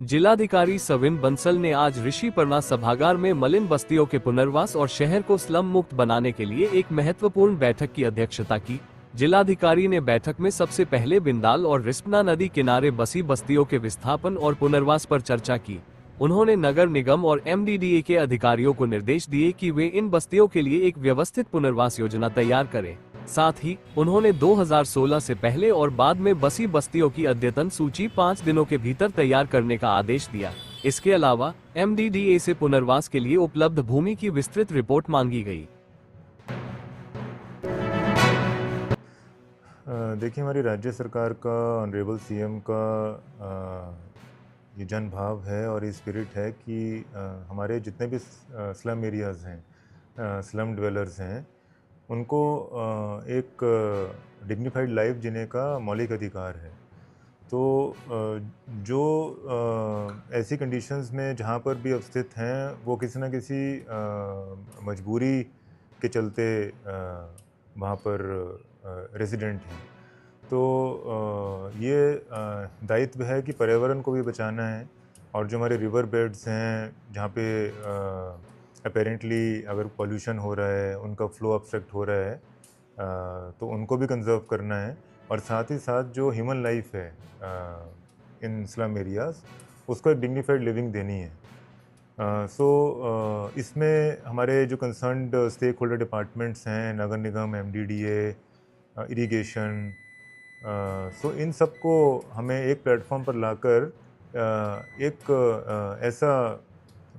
जिलाधिकारी सविन बंसल ने आज ऋषिपर्णा सभागार में मलिन बस्तियों के पुनर्वास और शहर को स्लम मुक्त बनाने के लिए एक महत्वपूर्ण बैठक की अध्यक्षता की। जिलाधिकारी ने बैठक में सबसे पहले बिंदाल और रिस्पना नदी किनारे बसी बस्तियों के विस्थापन और पुनर्वास पर चर्चा की। उन्होंने नगर निगम और एमडीडीए के अधिकारियों को निर्देश दिए कि वे इन बस्तियों के लिए एक व्यवस्थित पुनर्वास योजना तैयार करें। साथ ही उन्होंने 2016 से पहले और बाद में बसी बस्तियों की अद्यतन सूची 5 दिनों के भीतर तैयार करने का आदेश दिया। इसके अलावा एमडीडीए से पुनर्वास के लिए उपलब्ध भूमि की विस्तृत रिपोर्ट मांगी गई। देखिए, हमारी राज्य सरकार का, ऑनरेबल सीएम का ये जनभाव है और ये स्पिरिट है कि हमारे जितने भी स्लम एरियाज़ हैं, स्लम ड्वेलर्स हैं, उनको एक डिग्निफाइड लाइफ जीने का मौलिक अधिकार है। तो जो ऐसी कंडीशंस में जहाँ पर भी अब स्थित हैं, वो किसी न किसी मजबूरी के चलते वहाँ पर रेजिडेंट हैं। तो ये दायित्व है कि पर्यावरण को भी बचाना है और जो हमारे रिवर बेड्स हैं, जहाँ पे अपेरेंटली अगर पॉल्यूशन हो रहा है, उनका फ्लो ऑब्स्ट्रक्ट हो रहा है, तो उनको भी कंजर्व करना है। और साथ ही साथ जो ह्यूमन लाइफ है इन स्लम एरियाज़, उसको एक डिग्निफाइड लिविंग देनी है। इसमें हमारे जो कंसर्न्ड स्टेक होल्डर डिपार्टमेंट्स हैं, नगर निगम, एमडीडीए, इरिगेशन, इन सबको हमें एक प्लेटफॉर्म पर लाकर एक ऐसा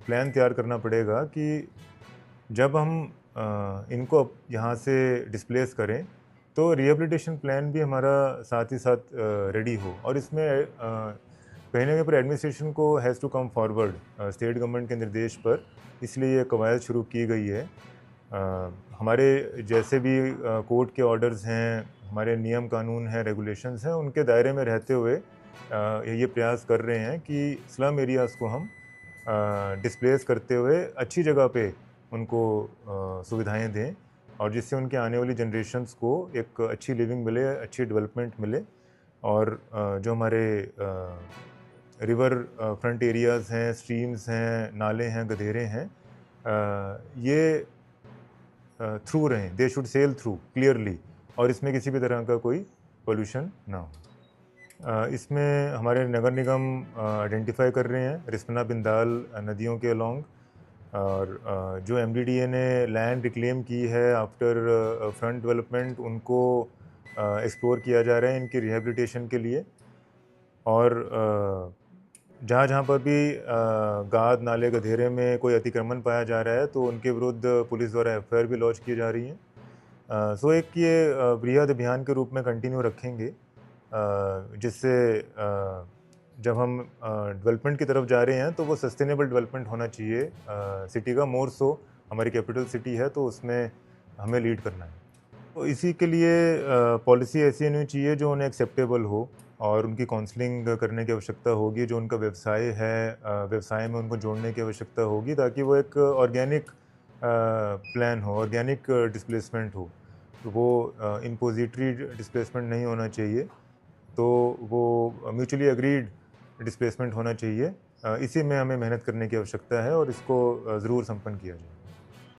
प्लान तैयार करना पड़ेगा कि जब हम इनको यहाँ से डिस्प्लेस करें तो रिहेबिलिटेशन प्लान भी हमारा साथ ही साथ रेडी हो। और इसमें कहीं ना कहीं पर एडमिनिस्ट्रेशन को has to come forward state government के निर्देश पर, इसलिए ये कवायद शुरू की गई है। हमारे जैसे भी कोर्ट के ऑर्डर्स हैं, हमारे नियम कानून हैं, रेगुलेशंस हैं, उनके दायरे में रहते हुए ये प्रयास कर रहे हैं कि स्लम एरियाज़ को हम डिस्प्लेस करते हुए अच्छी जगह पे उनको सुविधाएं दें, और जिससे उनके आने वाली जनरेशन्स को एक अच्छी लिविंग मिले, अच्छी डेवलपमेंट मिले। और जो हमारे रिवर फ्रंट एरियाज़ हैं, स्ट्रीम्स हैं, नाले हैं, गधेरे हैं, ये थ्रू रहें, they should sell through clearly, और इसमें किसी भी तरह का कोई पोल्यूशन ना हो। इसमें हमारे नगर निगम आइडेंटिफाई कर रहे हैं रिस्पना बिंदाल नदियों के अलोंग, और जो एमडीडीए ने लैंड रिक्लेम की है आफ्टर फ्रंट डेवलपमेंट, उनको एक्सप्लोर किया जा रहा है इनकी रिहेबिलिटेशन के लिए। और जहाँ जहाँ पर भी गाद, नाले, गधेरे में कोई अतिक्रमण पाया जा रहा है, तो उनके विरुद्ध पुलिस द्वारा एफआईआर भी लॉन्च की जा रही है। एक ये बृहद अभियान के रूप में कंटिन्यू रखेंगे, जिससे जब हम डेवलपमेंट की तरफ जा रहे हैं तो वो सस्टेनेबल डेवलपमेंट होना चाहिए सिटी का, मोर सो हमारी कैपिटल सिटी है तो उसमें हमें लीड करना है। तो इसी के लिए पॉलिसी ऐसी होनी चाहिए जो उन्हें एक्सेप्टेबल हो, और उनकी काउंसलिंग करने की आवश्यकता होगी। जो उनका व्यवसाय है, व्यवसाय में उनको जोड़ने की आवश्यकता होगी, ताकि वो एक ऑर्गेनिक प्लान हो, ऑर्गेनिक डिस्प्लेसमेंट हो। तो वो इम्पोजिटरी डिस्प्लेसमेंट नहीं होना चाहिए, तो वो म्यूचुअली अग्रीड डिस्प्लेसमेंट होना चाहिए। इसी में हमें मेहनत करने की आवश्यकता है और इसको ज़रूर संपन्न किया जाए।